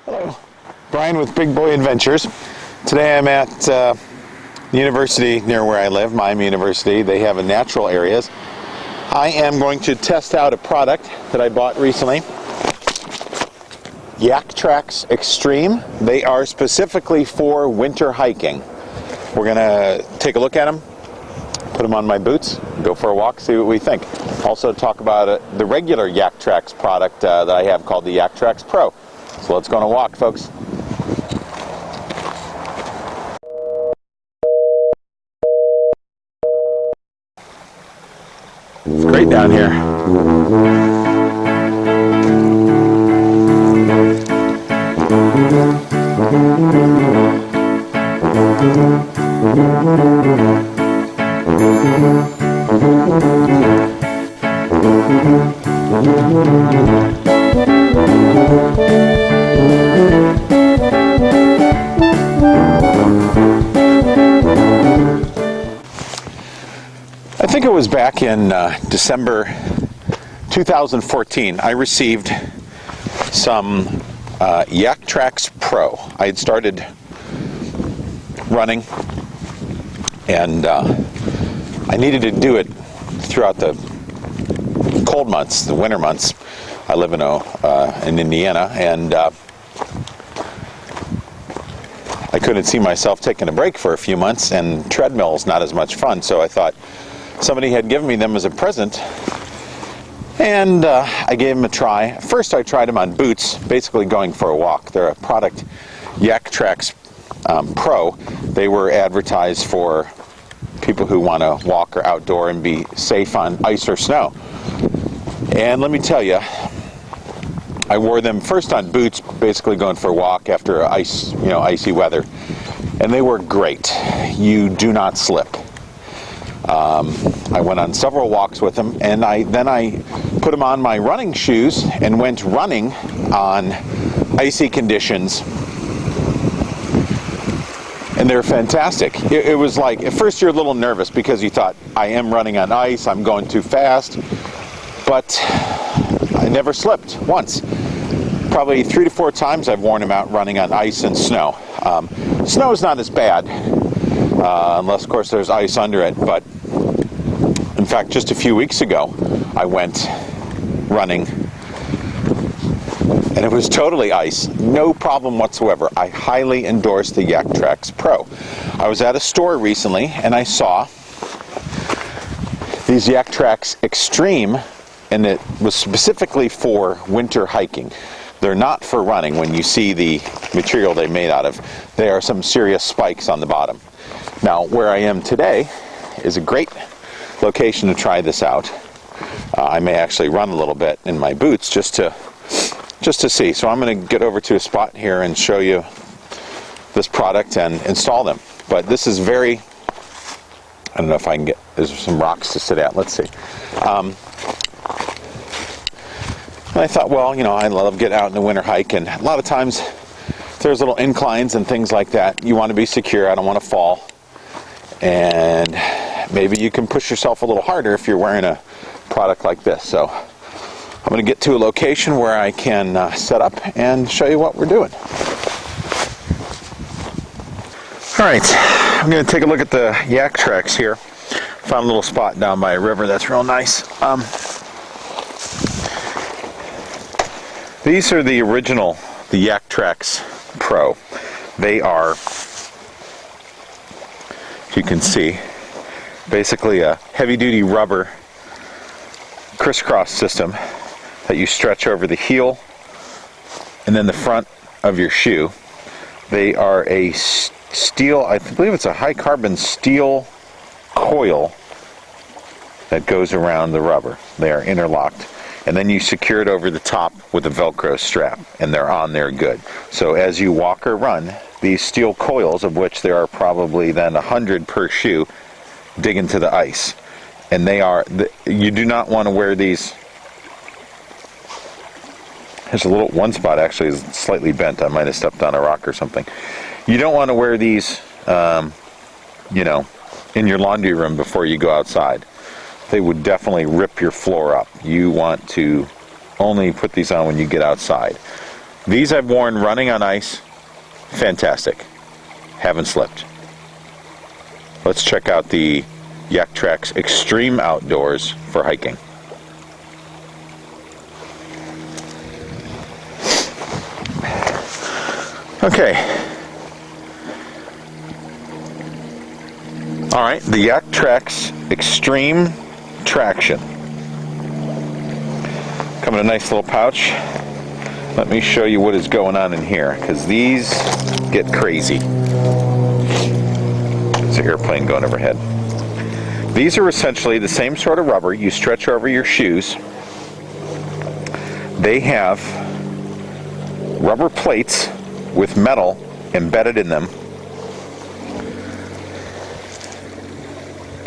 Hello, Brian with Big Boy Adventures. Today I'm at the university near where I live, Miami University. They have a natural areas. I am going to test out a product that I bought recently. YakTrax Extreme. They are specifically for winter hiking. We're going to take a look at them, put them on my boots, go for a walk, see what we think. Also talk about the regular YakTrax product that I have called the YakTrax Pro. So let's go on a walk, folks. It's great down here. I think it was back in December 2014, I received some YakTrax Pro. I had started running, and I needed to do it throughout the cold months, the winter months. I live in Indiana, and I couldn't see myself taking a break for a few months, and treadmill's not as much fun, so I thought somebody had given me them as a present, and I gave them a try. First I tried them on boots, basically going for a walk. They're a product, YakTrax Pro. They were advertised for people who want to walk or outdoor and be safe on ice or snow. And let me tell you, I wore them first on boots, basically going for a walk after icy weather, and they were great. You do not slip. I went on several walks with them, and then I put them on my running shoes and went running on icy conditions, and they're fantastic. It was like, at first you're a little nervous because you thought, I am running on ice, I'm going too fast, but I never slipped once. Probably 3 to 4 times I've worn them out running on ice and snow. Snow is not as bad, unless of course there's ice under it, but in fact just a few weeks ago I went running and it was totally ice, no problem whatsoever. I highly endorse the YakTrax Pro. I was at a store recently and I saw these YakTrax Extreme, and it was specifically for winter hiking. They're not for running. When you see the material they're made out of, there are some serious spikes on the bottom. Now, where I am today is a great location to try this out. I may actually run a little bit in my boots just to see. So I'm going to get over to a spot here and show you this product and install them. But this is very, I don't know if I can get, there's some rocks to sit at. Let's see. And I thought, well, I love getting out in the winter hike, and a lot of times there's little inclines and things like that. You want to be secure. I don't want to fall. And maybe you can push yourself a little harder if you're wearing a product like this. So I'm going to get to a location where I can set up and show you what we're doing. All right, I'm going to take a look at the YakTrax here. Found a little spot down by a river that's real nice. These are the original, the YakTrax Pro. They are, if you can see, basically a heavy-duty rubber crisscross system that you stretch over the heel and then the front of your shoe. They are a steel, I believe it's a high-carbon steel coil that goes around the rubber. They are interlocked. And then you secure it over the top with a Velcro strap, and they're on there good. So as you walk or run, these steel coils, of which there are probably then 100 per shoe, dig into the ice. And they are, you do not want to wear these. There's a little, one spot actually is slightly bent. I might have stepped on a rock or something. You don't want to wear these, in your laundry room before you go outside. They would definitely rip your floor up. You want to only put these on when you get outside. These I've worn running on ice. Fantastic. Haven't slipped. Let's check out the YakTrax Extreme Outdoors for hiking. Okay. Alright, the YakTrax Extreme Traction. Come in a nice little pouch. Let me show you what is going on in here, because these get crazy. There's an airplane going overhead. These are essentially the same sort of rubber you stretch over your shoes. They have rubber plates with metal embedded in them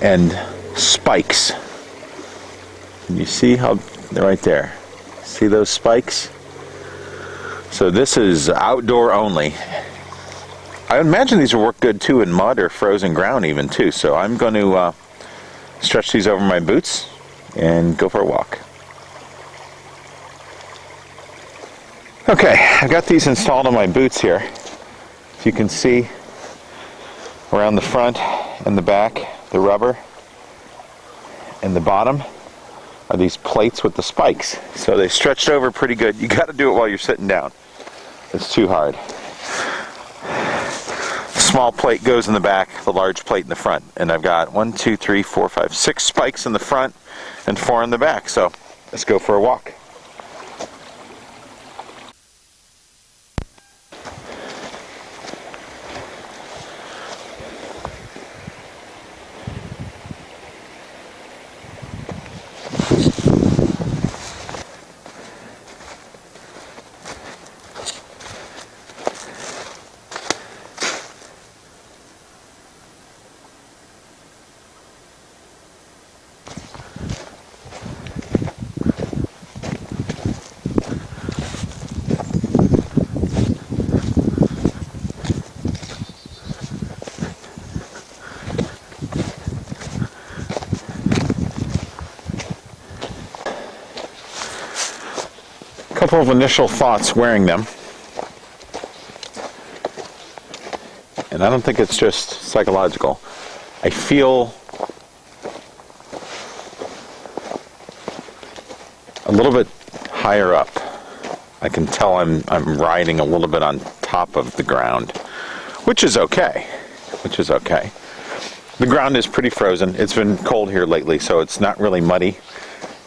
and spikes. Can you see how they're right there? See those spikes? So this is outdoor only. I imagine these will work good too in mud or frozen ground even too. So I'm going to stretch these over my boots and go for a walk. Okay, I've got these installed on my boots here. As you can see around the front and the back, the rubber, and the bottom are these plates with the spikes. So they stretched over pretty good. You got to do it while you're sitting down. It's too hard. The small plate goes in the back, the large plate in the front. And I've got 1, 2, 3, 4, 5, 6 spikes in the front and 4 in the back. So let's go for a walk. Couple of initial thoughts wearing them, and I don't think it's just psychological. I feel a little bit higher up. I can tell I'm riding a little bit on top of the ground, which is okay. The ground is pretty frozen. It's been cold here lately, so it's not really muddy.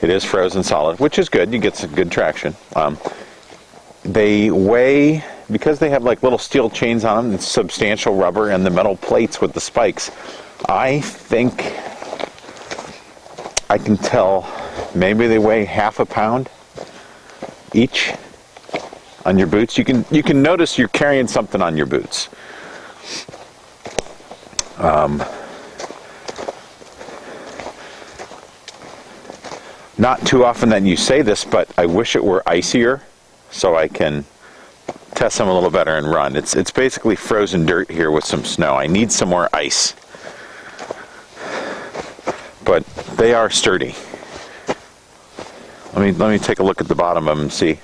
It is frozen solid, which is good. You get some good traction. They weigh, because they have like little steel chains on them, it's substantial rubber, and the metal plates with the spikes. I think I can tell maybe they weigh half a pound each on your boots. You can notice you're carrying something on your boots. Not too often that you say this, but I wish it were icier so I can test them a little better and run. It's basically frozen dirt here with some snow. I need some more ice. But they are sturdy. Let me take a look at the bottom of them and see.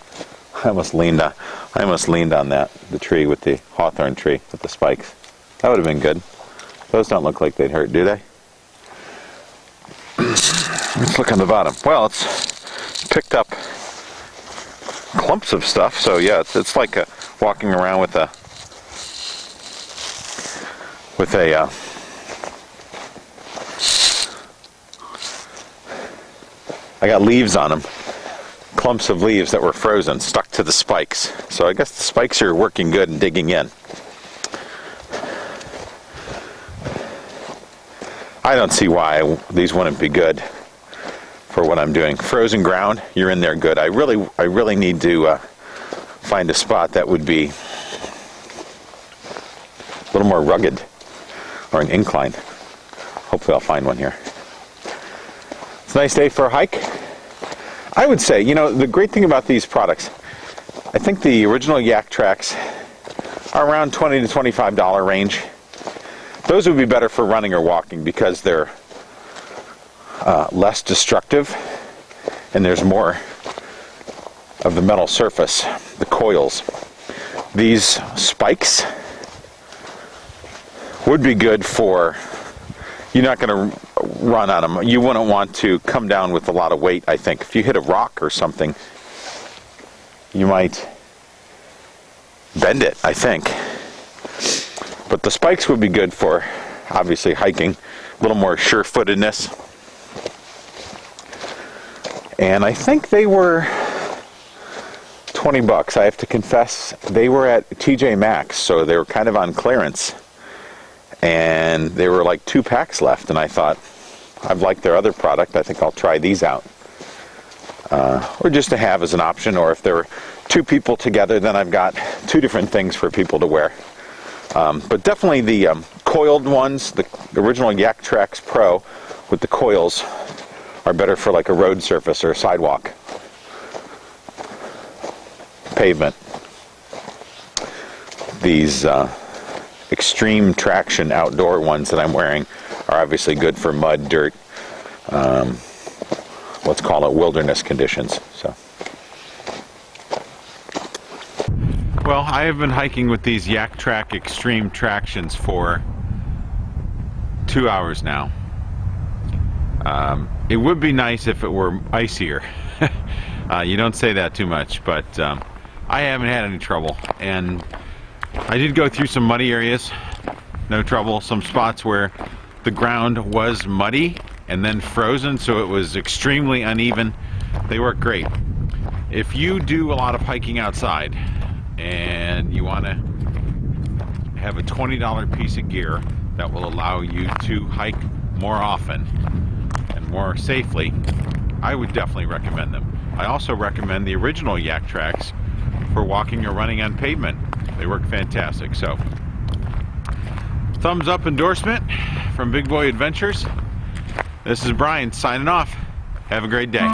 I almost leaned on that, the tree with the hawthorn tree with the spikes. That would have been good. Those don't look like they'd hurt, do they? Let's look on the bottom. Well, it's picked up clumps of stuff, so yeah, it's like walking around with a I got leaves on them, clumps of leaves that were frozen, stuck to the spikes. So I guess the spikes are working good and digging in. I don't see why these wouldn't be good for what I'm doing. Frozen ground, you're in there good. I really need to find a spot that would be a little more rugged or an incline. Hopefully I'll find one here. It's a nice day for a hike. I would say, the great thing about these products, I think the original YakTrax are around $20 to $25 range. Those would be better for running or walking because they're less destructive and there's more of the metal surface, the coils. These spikes would be good for, you're not going to run on them. You wouldn't want to come down with a lot of weight, I think. If you hit a rock or something, you might bend it, I think. But the spikes would be good for, obviously, hiking, a little more sure-footedness. And I think they were $20. I have to confess, they were at TJ Maxx, so they were kind of on clearance. And they were like 2 packs left, and I thought, I've liked their other product, I think I'll try these out. Or just to have as an option, or if there were 2 people together, then I've got 2 different things for people to wear. But definitely the coiled ones, the original YakTrax Pro with the coils, are better for like a road surface or a sidewalk. Pavement. These Extreme Traction outdoor ones that I'm wearing are obviously good for mud, dirt, let's call it wilderness conditions. So, well, I have been hiking with these YakTrax Extreme Tractions for 2 hours now. It would be nice if it were icier. You don't say that too much, but I haven't had any trouble. And I did go through some muddy areas, no trouble. Some spots where the ground was muddy and then frozen, so it was extremely uneven. They work great. If you do a lot of hiking outside and you want to have a $20 piece of gear that will allow you to hike more often and more safely, I would definitely recommend them. I also recommend the original YakTrax for walking or running on pavement. They work fantastic. So, thumbs up endorsement from Big Boy Adventures. This is Brian signing off. Have a great day.